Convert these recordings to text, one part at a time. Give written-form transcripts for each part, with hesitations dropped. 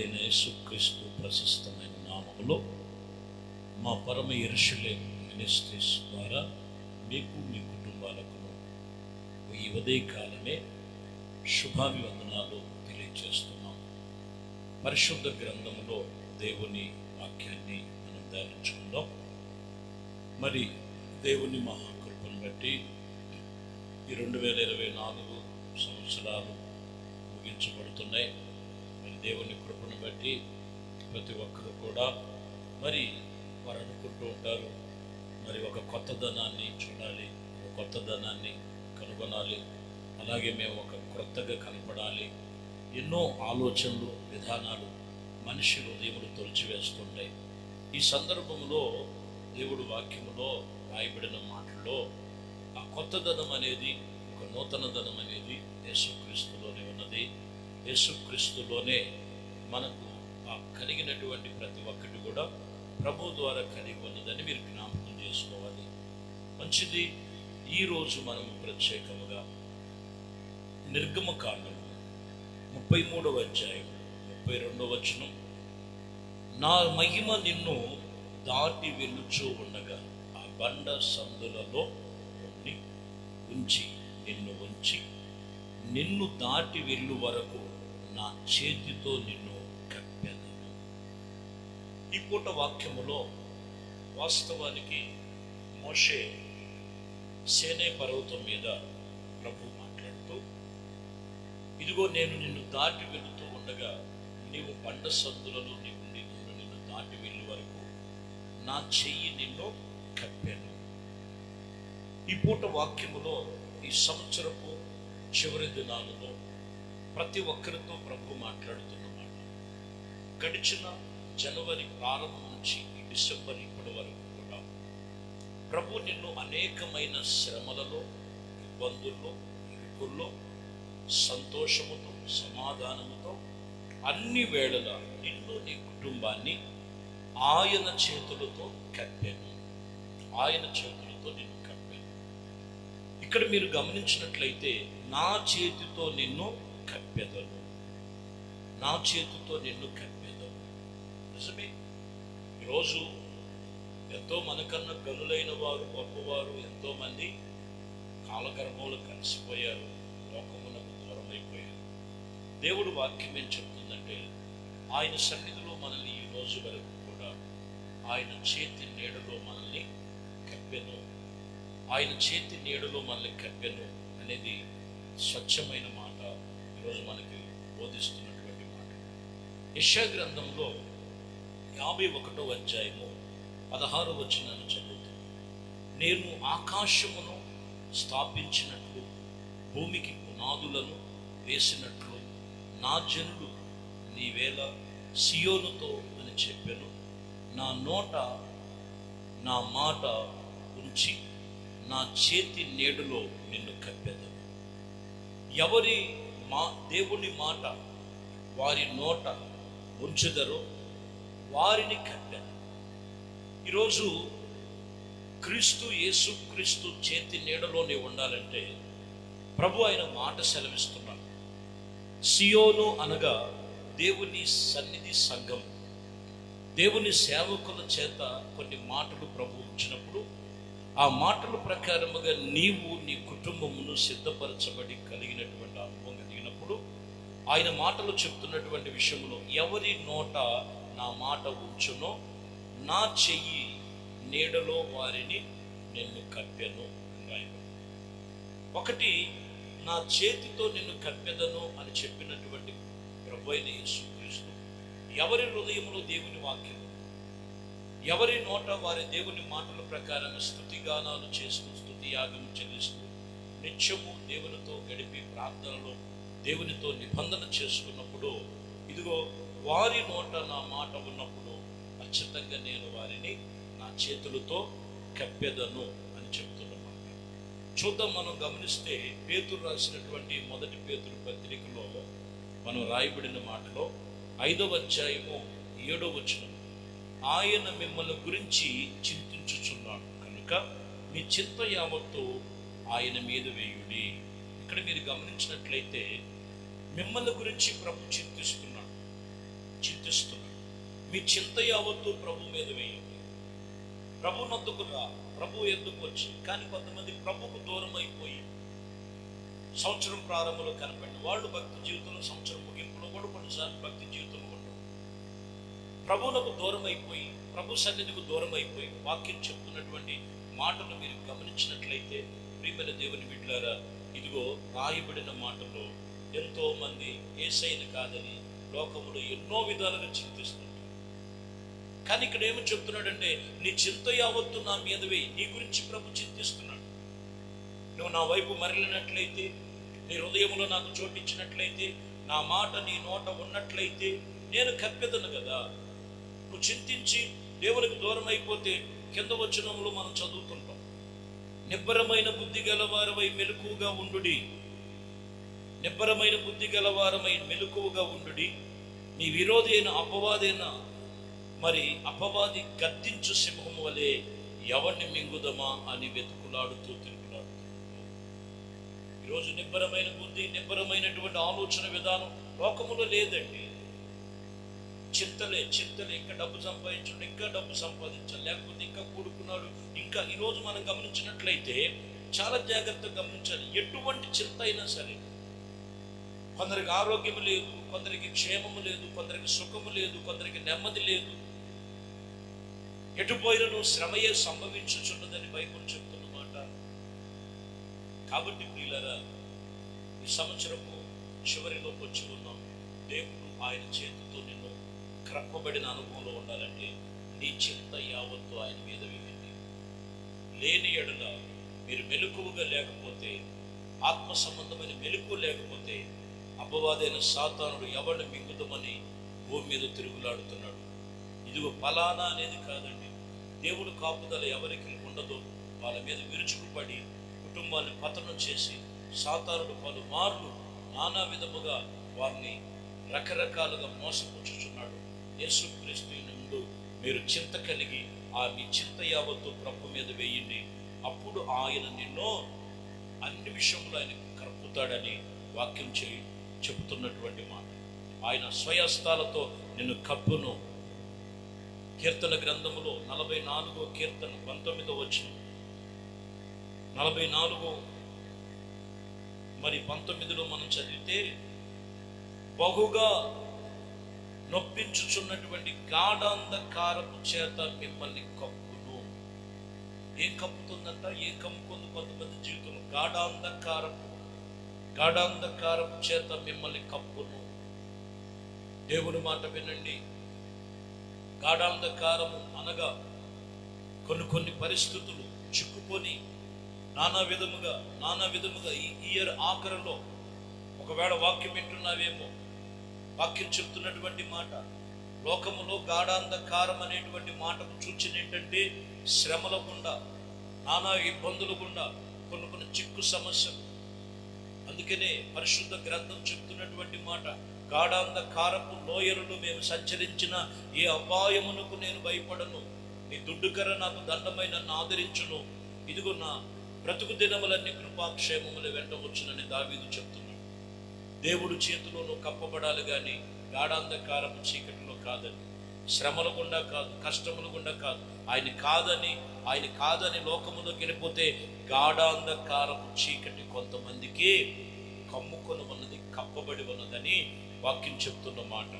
అయిన యేసుక్రీస్తు ప్రశస్తమైన నామములో మా పరమ యెరూషలేము మినిస్ట్రీస్ ద్వారా మీకు మీ కుటుంబాలకు ఈ ఉదయకాలమే శుభాభివందనాలు తెలియజేస్తున్నాం. పరిశుద్ధ గ్రంథములో దేవుని వాక్యాన్ని మనం ధ్యానించుకుందాం. మరి దేవుని మహాకృపను బట్టి ఈ 2024 సంవత్సరాలు ముగించబడుతున్నాయి. మరి దేవుని కృపను బట్టి ప్రతి ఒక్కరు కూడా మరి వారు అనుకుంటూ ఉంటారు, మరి ఒక కొత్తదనాన్ని చూడాలి, ఒక కొత్తదనాన్ని కనుగొనాలి, అలాగే మేము ఒక క్రొత్తగా కనపడాలి. ఎన్నో ఆలోచనలు, విధానాలు మనిషి హృదయములు తొలిచివేస్తుంటాయి. ఈ సందర్భంలో దేవుడు వాక్యములో రాయబడిన మాటల్లో ఆ కొత్తదనం అనేది, ఒక నూతనదనం అనేది యేసుక్రీస్తులోనే ఉన్నది. యేసుక్రీస్తులోనే మనకు ఆ కలిగినటువంటి ప్రతి ఒక్కటి కూడా ప్రభు ద్వారా కలిగి ఉన్నదని మీరు జ్ఞాపకం చేసుకోవాలి. మంచిది. ఈరోజు మనము ప్రత్యేకముగా నిర్గమకాండము 33వ అధ్యాయం 32వ వచనం, నా మహిమ నిన్ను దాటి వెళ్ళుచూ ఉండగా ఆ బండ సందులలో ఉంచి నిన్ను దాటి వెళ్ళు వరకు నా చేతితో నిన్ను కప్పెదను. ఈ పూట వాక్యములో వాస్తవానికి మోషే సేనే పర్వతం మీద ప్రభు మాట్లాడుతూ, ఇదిగో నేను నిన్ను దాటి వెళుతూ ఉండగా నీవు బండ సందులలో నిన్ను దాటి వెళ్ళే వరకు నా చెయ్యి నిన్ను కప్పాను. ఈ పూట వాక్యములో ఈ సంవత్సరపు చివరి దినాలలో ప్రతి ఒక్కరితో ప్రభు మాట్లాడుతున్నమాట. గడిచిన జనవరి ప్రారంభం నుంచి ఈ డిసెంబర్ ఇప్పటి వరకు కూడా ప్రభు నిన్ను అనేకమైన శ్రమలలో, ఇబ్బందుల్లో, ఇరుకుల్లో సంతోషముతో, సమాధానముతో అన్ని వేళల నిన్ను, నీ కుటుంబాన్ని ఆయన చేతులతో కప్పాను. ఆయన చేతులతో నిన్ను కప్పాను. ఇక్కడ మీరు గమనించినట్లయితే నా చేతితో నిన్ను కప్పెదను, నా చేతితో నిన్ను కప్పెదను. నిజమే. ఈరోజు ఎంతో మనకన్నా గనులైన వారు, గొప్పవారు ఎంతోమంది కాలగర్భంలో కలిసిపోయారు, లోకమునకు దూరం అయిపోయారు. దేవుడు వాక్యం ఏం చెప్తుందంటే, ఆయన సన్నిధిలో మనల్ని ఈ రోజు వరకు కూడా ఆయన చేతి నీడలో మనల్ని కప్పెను, ఆయన చేతి నీడలో మనల్ని కప్పెను అనేది స్వచ్ఛమైన మాట, ఈరోజు మనకి బోధిస్తున్నటువంటి మాట. యెషయా గ్రంథంలో 51వ అధ్యాయము 16వ వచనాన్ని చదువుతుంది. నేను ఆకాశమును స్థాపించినట్లు, భూమికి పునాదులను వేసినట్లు నా జనులు నీవేళ సియోనుతో అని చెప్పాను. నా నోట నా మాట ఉంచి నా చేతి నీడలో నిన్ను కప్పెదను. ఎవరి దేవుని మాట వారి నోట ఉంచుదరో వారిని కప్పెదను. ఈరోజు యేసుక్రీస్తు చేతి నీడలోనే ఉండాలంటే ప్రభు ఆయన మాట సెలవిస్తున్నాడు. సియోను అనగా దేవుని సన్నిధి సంఘం. దేవుని సేవకుల చేత కొన్ని మాటలు ప్రభు ఉంచినప్పుడు ఆ మాటల ప్రకారముగా నీవు, నీ కుటుంబమును సిద్ధపరచబడి కలిగినటువంటి అనుభవం కలిగినప్పుడు ఆయన మాటలు చెప్తున్నటువంటి విషయంలో ఎవరి నోట నా మాట ఉంచునో నా చెయ్యి నీడలో వారిని నిన్ను కప్పెను. ఒకటి, నా చేతితో నిన్ను కప్పెదను అని చెప్పినటువంటి ప్రభువైన యేసుక్రీస్తు ఎవరి హృదయంలో దేవుని వాక్యం, ఎవరి నోట వారి దేవుని మాటల ప్రకారం స్తుతిగానాలు చేస్తూ, స్తుతి యాగం చెల్లిస్తూ నిత్యము దేవునితో గడిపి ప్రార్థనలో దేవునితో నిబంధన చేసుకున్నప్పుడు, ఇదిగో వారి నోట నా మాట ఉన్నప్పుడు ఖచ్చితంగా నేను వారిని నా చేతులతో కప్పెదను అని చెప్తున్నమాట. చూద్దాం. మనం గమనిస్తే పేతురు రాసినటువంటి 1 పేతురు పత్రికలో మనం రాయబడిన మాటలో 5వ అధ్యాయము 7వ వచనం, ఆయన మిమ్మల్ని గురించి చింతించుచున్నాడు కనుక మీ చింత యావత్తు ఆయన మీద వేయుడి. ఇక్కడ మీరు గమనించినట్లయితే మిమ్మల్ని గురించి ప్రభు చింతిస్తున్నాడు. హెచ్చరిస్తున్నాడు. మీ చింత యావత్తు ప్రభు మీద వేయండి. ప్రభు నొద్దకు రా, ప్రభు ఎద్దుకు వచ్చి. కానీ కొంతమంది ప్రభుకు దూరం అయిపోయి సంవత్సరం ప్రారంభంలో కనపడిన వాళ్ళు భక్తి జీవితంలో, సంవత్సరం ముగింపులో కూడా కొన్నిసార్లు భక్తి జీవితంలో ఉండవు. ప్రభువులకు దూరం అయిపోయి, ప్రభు సన్నిధికి దూరం అయిపోయి వాక్యం చెప్తున్నటువంటి మాటలు మీరు గమనించినట్లయితే ప్రియమైన దేవుని బిడ్డలారా, ఇదిగో రాయబడిన మాటలో ఎంతో మంది యేసయ్యను కాదని లోకములో ఎన్నో విధాలుగా చింతిస్తుంటారు. కానీ ఇక్కడ ఏమి చెప్తున్నాడంటే, నీ చింత యావత్తు నా మీద వేయి. నీ గురించి ప్రభు చింతిస్తున్నాడు. నువ్వు నా వైపు మరలినట్లయితే, నీ హృదయంలో నాకు చోటించినట్లయితే, నా మాట నీ నోట ఉన్నట్లయితే నేను కప్పెదను కదా. నువ్వు చింతించి దేవునికి దూరం అయిపోతే కింద వచనంలో మనం చదువుతుంటాం, నిబ్బరమైన బుద్ధి గలవారమై మెలకువగా ఉండుడి. నిబ్బరమైన బుద్ధి గలవారమై మెలకువగా ఉండుడి. నీ విరోధి అయిన అపవాది గద్దించు సింహం వలె ఎవరిని మింగుదమా అని వెతుకులాడుతూ తిరుగులాడుతూ. ఈరోజు నిబ్బరమైన బుద్ధి, నిబ్బరమైనటువంటి ఆలోచన విధానం లోకములో లేదండి. చింతలే ఇంకా డబ్బు సంపాదించండి, ఇంకా డబ్బు సంపాదించాలి, లేకపోతే ఇంకా కూడుకున్నాడు. ఇంకా ఈరోజు మనం గమనించినట్లయితే చాలా జాగ్రత్తగా గమనించాలి. ఎటువంటి చింత అయినా సరే, కొందరికి ఆరోగ్యం లేదు, కొందరికి క్షేమము లేదు, కొందరికి సుఖము లేదు, కొందరికి నెమ్మది లేదు. ఎటుపోయినను శ్రమయే సంభవించుచున్నదని బైబిల్ చెప్తున్నమాట. కాబట్టి ప్రియులారా, ఈ సంవత్సరము చివరిలోకి వచ్చి ఉన్నాం. దేవుడు ఆయన చేతితో నిన్ను క్రప్పబడిన అనుభవంలో ఉండాలంటే నీ చింత యావత్తు ఆయన మీద వేయండి. లేని ఎడల మీరు మెలకువగా లేకపోతే, ఆత్మ సంబంధమైన మెలకువ లేకపోతే, అపవాదైన సాతానుడు ఎవరిని మింగుదమని భూమి మీద తిరుగులాడుతున్నాడు. ఇదిగో ఫలానా అనేది కాదండి. దేవుడు కాపుదల ఎవరికి ఉండదో వాళ్ళ మీద విరుచుకుపడి కుటుంబాన్ని పతనం చేసి సాతానుడు పలుమార్లు నానా విధముగా వారిని రకరకాలుగా మోసపుచ్చుచున్నాడు. యేసుక్రీస్తు ముందు మీరు చింత కలిగి మీ చింత యావత్తు ప్రభు మీద వేయండి. అప్పుడు ఆయన నిన్నో అన్ని విషయంలో ఆయన కలుపుతాడని వాక్యం చెబుతున్నటువంటి మాట. ఆయన స్వయస్తాలతో నిన్ను కప్పును. కీర్తన గ్రంథములో 44వ కీర్తన 19వ వచనం, 44 మరి 19లో మనం చదివితే, బహుగా నొప్పించుచున్నటువంటి గాఢాంధకారపు చేత మిమ్మల్ని కప్పును. ఏం కప్పుతుందంట? ఏం కమ్ముకుంది కొంతమంది జీవితంలో? గాఢాంధకారపు చేత మిమ్మల్ని కప్పును. దేవుని మాట వినండి. గాఢాంధకారము అనగా కొన్ని పరిస్థితులు చిక్కుకొని నానా విధముగా ఈ ఇయర్ ఆఖరిలో ఒకవేళ వాక్యం వింటున్నావేమో, వాక్యం చెప్తున్నటువంటి మాట, లోకములో గాఢాంధకారం అనేటువంటి మాటకు సూచన ఏంటంటే శ్రమల గుండా, నానా ఇబ్బందుల గుండా, కొన్ని చిక్కు సమస్యలు. అందుకనే పరిశుద్ధ గ్రంథం చెప్తున్నటువంటి మాట, గాఢాంధకారపు లోయలలో మేము సంచరించిన ఏ అపాయమునకు నేను భయపడను. నీ దుడ్డుకర నాకు దండమై నన్ను ఆదరించును. ఇదిగో నా బ్రతుకు దినములన్నీ కృపాక్షేమములు వెంట వచ్చునని దావీదు చెప్తున్నాడు. దేవుడు చేతిలో నువ్వు కప్పబడాలి కానీ గాఢాంధకారపు చీకటిలో కాదని, శ్రమల గుండా కాదు, కష్టముల గుండా కాదు. ఆయన కాదని లోకములోకి వెళ్ళిపోతే గాఢాంధకారపు చీకటి కొంతమందికి కమ్ముకొని ఉన్నది, కప్పబడి ఉన్నదని వాక్యం చెప్తున్న మాట.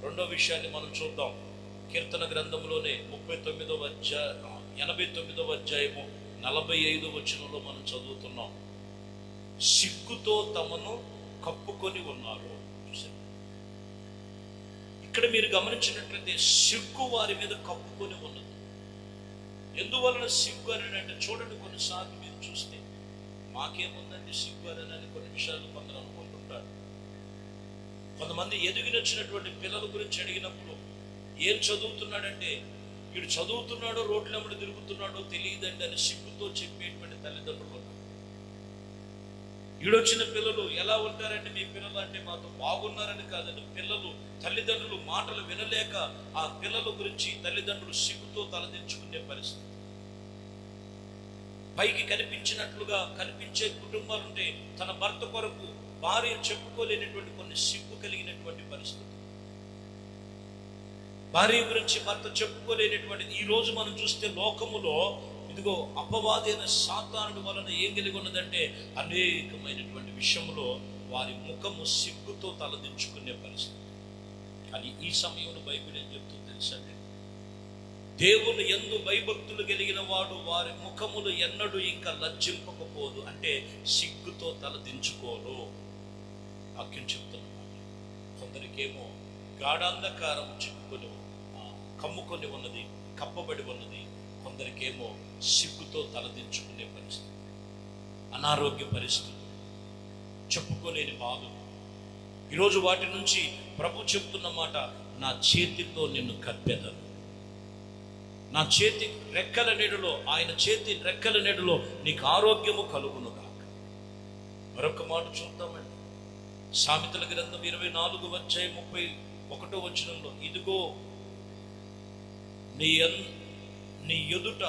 రెండో విషయాన్ని మనం చూద్దాం. కీర్తన గ్రంథంలోనే 89వ అధ్యాయము 45వ వచనంలో మనం చదువుతున్నాం. సిగ్గుతో తమను కప్పుకొని ఉన్నారు. ఇక్కడ మీరు గమనించినట్లయితే సిగ్గు వారి మీద కప్పుకొని ఉన్నది. ఎందువలన సిగ్గు అని అంటే చూడండి, కొన్నిసార్లు మీరు చూస్తే మాకేముందండి సిగ్గు అని కొన్ని విషయాలు కొందరు అనుకుంటుంటారు. కొంతమంది ఎదిగినొచ్చినటువంటి పిల్లల గురించి అడిగినప్పుడు ఏం చదువుతున్నాడంటే, వీడు చదువుతున్నాడో రోడ్ల వెంబడి తిరుగుతున్నాడో తెలియదండి అని సిగ్గుతో చెప్పేటువంటి తల్లిదండ్రులు. ఈడొచ్చిన పిల్లలు ఎలా ఉంటారంటే, మీ పిల్లలు అంటే మాతో బాగున్నారని కాదండి, పిల్లలు తల్లిదండ్రులు మాటలు వినలేక ఆ పిల్లల గురించి తల్లిదండ్రులు సిగ్గుతో తలదించుకునే పరిస్థితి. పైకి కనిపించినట్లుగా కనిపించే కుటుంబాలుంటే తన భర్త కొరకు భార్య చెప్పుకోలేనటువంటి కొన్ని సిగ్గు కలిగినటువంటి పరిస్థితి. భార్య గురించి భర్త చెప్పుకోలేనటువంటిది. ఈ రోజు మనం చూస్తే లోకములో ఇదిగో అపవాదైన సాతానుడి వలన ఏం కలిగి ఉన్నదంటే అనేకమైనటువంటి విషయంలో వారి ముఖము సిగ్గుతో తలదించుకునే పరిస్థితి. కానీ ఈ సమయంలో బైబిల్ ఏం చెప్తుందో తెలుసండి, దేవుని యందు భయభక్తులు కలిగిన వాడు వారి ముఖములు ఎన్నడూ ఇంకా లజ్జింపకపోదు, అంటే సిగ్గుతో తలదించుకోరు. వాక్యం చెప్తున్నమాట. కొందరికేమో గాఢాంధకారం చిక్కుకొని కమ్ముకొని ఉన్నది, కప్పబడి ఉన్నది. కొందరికేమో సిగ్గుతో తలదించుకునే పరిస్థితి, అనారోగ్య పరిస్థితి, చెప్పుకోలేని బాధలు. ఈరోజు వాటి నుంచి ప్రభు చెప్తున్న మాట, నా చేతితో నిన్ను కప్పెదను, నా చేతి రెక్కల నీడలో, ఆయన చేతి రెక్కల నీడలో నీకు ఆరోగ్యము కలుగును కాక. మరొక మాట చూద్దామండి. సామెతల గ్రంథం 24:31 ఇదిగో నీ ఎదుట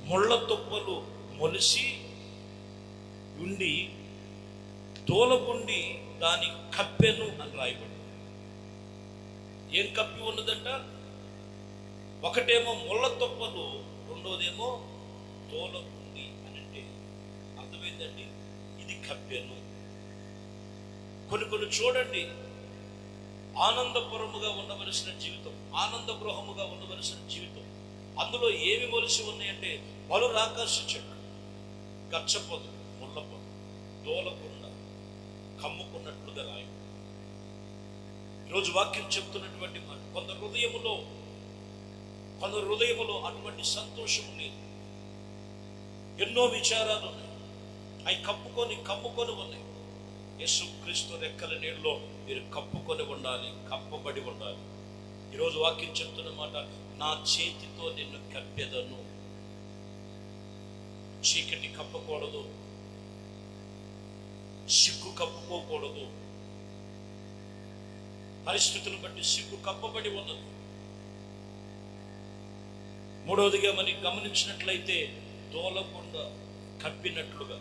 ముళ్ళ తుప్పలు మొలిసి ఉండి తోలగుండి దాని కప్పెను అని రాయబడి. ఏం కప్పి ఉన్నదంట? ఒకటేమో ముళ్ళ తుప్పలు, రెండోదేమో తోలగుండి అని. అంటే అర్థమైందండి, ఇది కప్పెను. కొన్ని చూడండి, ఆనందపురముగా ఉండవలసిన జీవితం, ఆనంద గృహముగా ఉండవలసిన జీవితం, అందులో ఏమి మొలిసి ఉన్నాయంటే పలు రాకాశ చెట్టు, గచ్చపొద, ముళ్ళపొద, తోలకుండ కమ్ముకున్నట్లుగా రాయి. ఈరోజు వాక్యం చెప్తున్నటువంటి మాట, కొందరు హృదయములో అటువంటి సంతోషము లేదు. ఎన్నో విచారాలు ఉన్నాయి, అవి కమ్ముకొని ఉన్నాయి. యేసుక్రీస్తు రెక్కల నీళ్ళలో మీరు కప్పుకొని ఉండాలి, కప్పబడి ఉండాలి. ఈరోజు వాక్యం చెప్తున్న మాట, నా చేతితో నిన్ను కప్పెదను. చీకటి కప్పకూడదు, సిగ్గు కప్పుకోకూడదు. పరిస్థితులను బట్టి సిగ్గు కప్పబడి ఉన్నది. మూడవదిగా మనం గమనించినట్లయితే తోలకుండా కప్పినట్లుగా,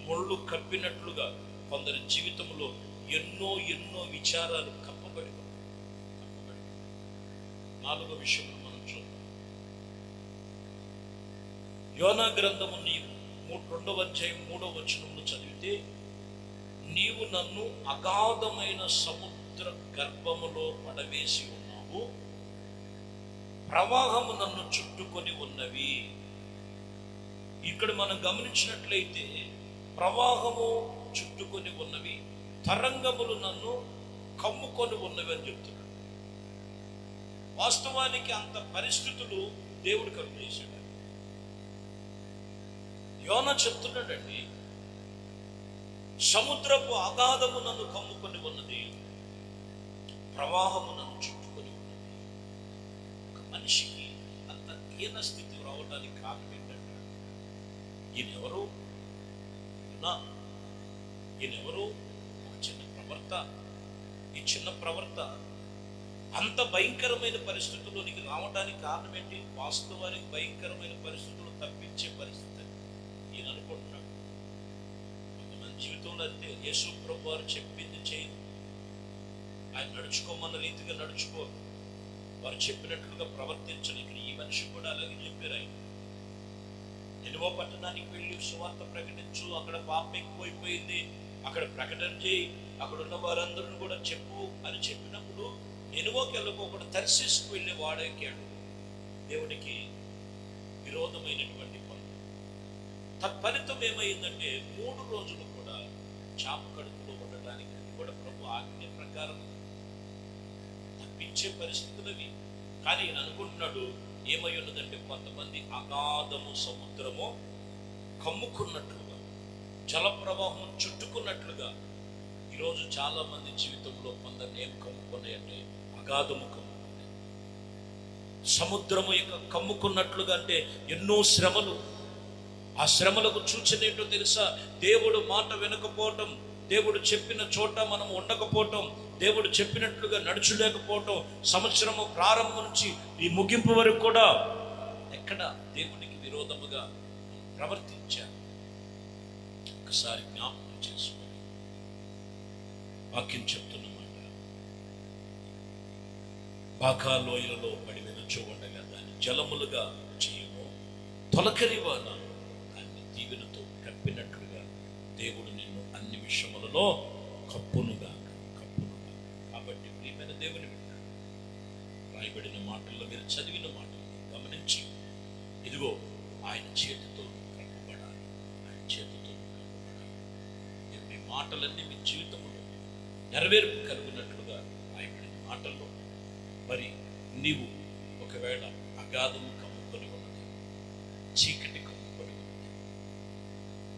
ముళ్ళు కప్పినట్లుగా కొందరి జీవితంలో ఎన్నో విచారాలు కప్పబడి. నాలుగో విషయం మనం చూద్దాం. యోనా గ్రంథము 2:3 చదివితే, నీవు నన్ను అగాధమైన సముద్ర గర్భములో పడవేసి ఉన్నావు, ప్రవాహము నన్ను చుట్టుకొని ఉన్నవి. ఇక్కడ మనం గమనించినట్లయితే ప్రవాహము చుట్టుకొని ఉన్నవి, తరంగములు నన్ను కమ్ముకొని ఉన్నవి అని చెప్తున్నాడు. వాస్తవానికి అంత పరిస్థితులు దేవుడు కలుగజేశాడు. యోనా చెప్తున్నాడండి, సముద్రపు అగాధము నన్ను కమ్ముకొని ఉన్నది, ప్రవాహము నన్ను చుట్టుకొని ఉన్నది. ఒక మనిషికి అంత దీన స్థితి రావడానికి కారణం ఏంటంటే, ఈయనెవరు? ఒక చిన్న ప్రవర్త. ఈ చిన్న ప్రవర్త అంత భయంకరమైన పరిస్థితుల్లోనికి రావడానికి కారణం ఏంటి? వాస్తవానికి భయంకరమైన పరిస్థితులు తప్పించే పరిస్థితి ఈయన అనుకుంటున్నాడు. కొంతమంది జీవితంలో అంతే, యేసు ప్రభు వారు చెప్పింది చేయదు, ఆయన నడుచుకోమన్న రీతిగా నడుచుకోరు, వారు చెప్పినట్లుగా ప్రవర్తించరు. ఇక్కడ ఈ మనిషి కూడా అలాగే చెప్పారు. ఆయన నినివే పట్టణానికి వెళ్ళి సువార్త ప్రకటించు, అక్కడ పాపం ఎక్కువైపోయింది, అక్కడ ప్రకటన చేయి, అక్కడ ఉన్న వారందరూ కూడా చెప్పు అని చెప్పినప్పుడు నినివేకి వెళ్ళకోకుండా తర్షీషుకు వెళ్ళి వాడెక్కాడు. దేవునికి విరోధమైనటువంటి పనులు. తత్ఫలితం ఏమైందంటే 3 రోజులు కూడా చాప కడుపులో ఉండటానికి, అది కూడా ప్రభు ఆజ్ఞ ప్రకారం తప్పించే పరిస్థితులవి. కానీ ఈయన అనుకుంటున్నాడు, ఏమై ఉన్నదంటే కొంతమంది అగాధము సముద్రము కమ్ముకున్నట్లుగా, జలప్రవాహం చుట్టుకున్నట్లుగా. ఈరోజు చాలా మంది జీవితంలో కొందరిని ఏం కమ్ముకున్నాయంటే అగాధము కమ్ముకున్నాయి. సముద్రము యొక్క కమ్ముకున్నట్లుగా అంటే ఎన్నో శ్రమలు. ఆ శ్రమలకు సూచన ఏంటో తెలుసా? దేవుడు మాట వినకపోవటం, దేవుడు చెప్పిన చోట మనం ఉండకపోవటం, దేవుడు చెప్పినట్లుగా నడుచులేకపోవటం. సంవత్సరము ప్రారంభం నుంచి ఈ ముగింపు వరకు కూడా ఎక్కడ దేవునికి విరోధముగా ప్రవర్తించారు. ఒకసారి జ్ఞాపకం చేసుకోండి. వాక్యం చెప్తున్నమాట, బాకా లోయలలో పడి వెలుచు ఉండగా దాన్ని జలములుగా చేయము, తొలకరి వాన దాన్ని దీవెనతో కప్పినట్లుగా దేవుడు నిన్ను అన్ని విషయములలో కప్పునుగా. కాబట్టి ప్రియమైన దేవుని బిడ్డ, రాయబడిన మాటల్లో మీరు చదివిన మాటలు గమనించి, ఇదిగో ఆయన చేతితో కప్పబడాలి, ఆయన చేతితో కప్పబడాలి. దేవుని మాటలన్నీ మీ జీవితంలో నెరవేర్పు కలుగునట్లుగా రాయబడిన మాటల్లో మరి నీవు ఒకవేళ అగాధము కమ్ముకొని ఉన్నది, చీకటి కమ్ముకొని ఉన్నది,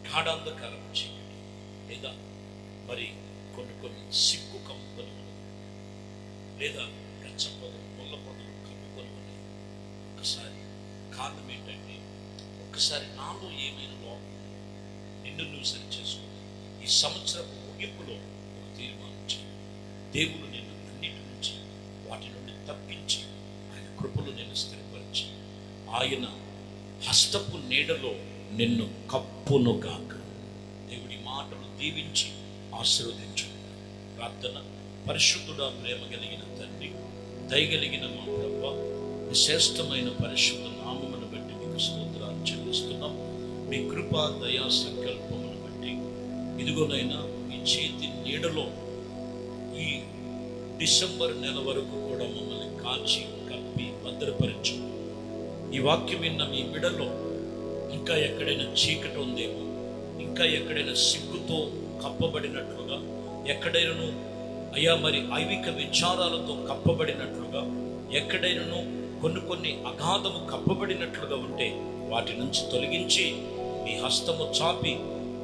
గాఢాంధకారం చీకటి, లేదా మరి కొన్ని సిగ్గు కమ్ముకొని ఉన్నది, లేదా గచ్చ పొదలు ముళ్ళ పొదలు కమ్ముకొని ఉన్నది. ఒక్కసారి కారణం ఏంటంటే, ఒక్కసారి నాలో ఏమైనా లోపం నిన్ను నువ్వు సరి చేసుకో. ఈ సంవత్సరపు ముగింపులో ఒక తీర్మానం చేయి. దేవుడు నిన్ను అన్నిటి నుంచి వాటి నుండి తప్పించి ఆయన కృపలు నిన్ను స్థిరపరిచి ఆయన హస్తపు నీడలో నిన్ను కప్పునుగాక. దేవుడి మాటలు దీవించి ఆశీర్వదించు. ప్రార్థన. పరిశుద్ధుడా, ప్రేమ కలిగిన తండ్రి, దయగలిగిన మా ప్రభువా, శ్రేష్టమైన పరిశుద్ధ నామమును బట్టి మీకు స్తోత్రాలు చెల్లిస్తున్నాం. మీ కృపా దయా సంకల్పమును బట్టి ఇదిగోనైనా మీ చేతి నీడలో ఈ డిసెంబర్ నెల వరకు కూడా మమ్మల్ని కాచి కప్పి భద్రపరచు. ఈ వాక్యం విన్న మీ బిడలో ఇంకా ఎక్కడైనా చీకటి ఉందేమో, ఇంకా ఎక్కడైనా సిగ్గుతో కప్పబడినట్లుగా, ఎక్కడైనాను అయ్యా మరి ఐవిక విచారాలతో కప్పబడినట్లుగా, ఎక్కడైనాను కొన్ని అగాధము కప్పబడినట్లుగా ఉంటే వాటి నుంచి తొలగించి మీ హస్తము చాపి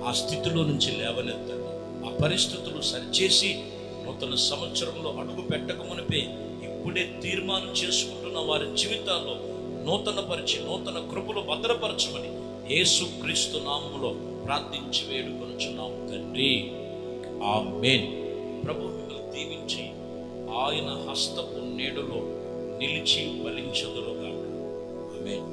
ఆ స్థితిలో నుంచి లేవనెత్తండి. ఆ పరిస్థితులు సరిచేసి నూతన సంవత్సరంలో అడుగు పెట్టక మునిపే ఇప్పుడే తీర్మానం చేసుకుంటున్న వారి జీవితాల్లో నూతన కృపలు భద్రపరచమని యేసుక్రీస్తు నామములో ప్రార్థించి వేడుకొనుచున్నాము తండ్రి. ఆమేన్. ప్రభు మిమ్మల్ని దీవించి ఆయన హస్తపు నీడలో నిలిచి ఫలించుదురుగాక. ఆమేన్.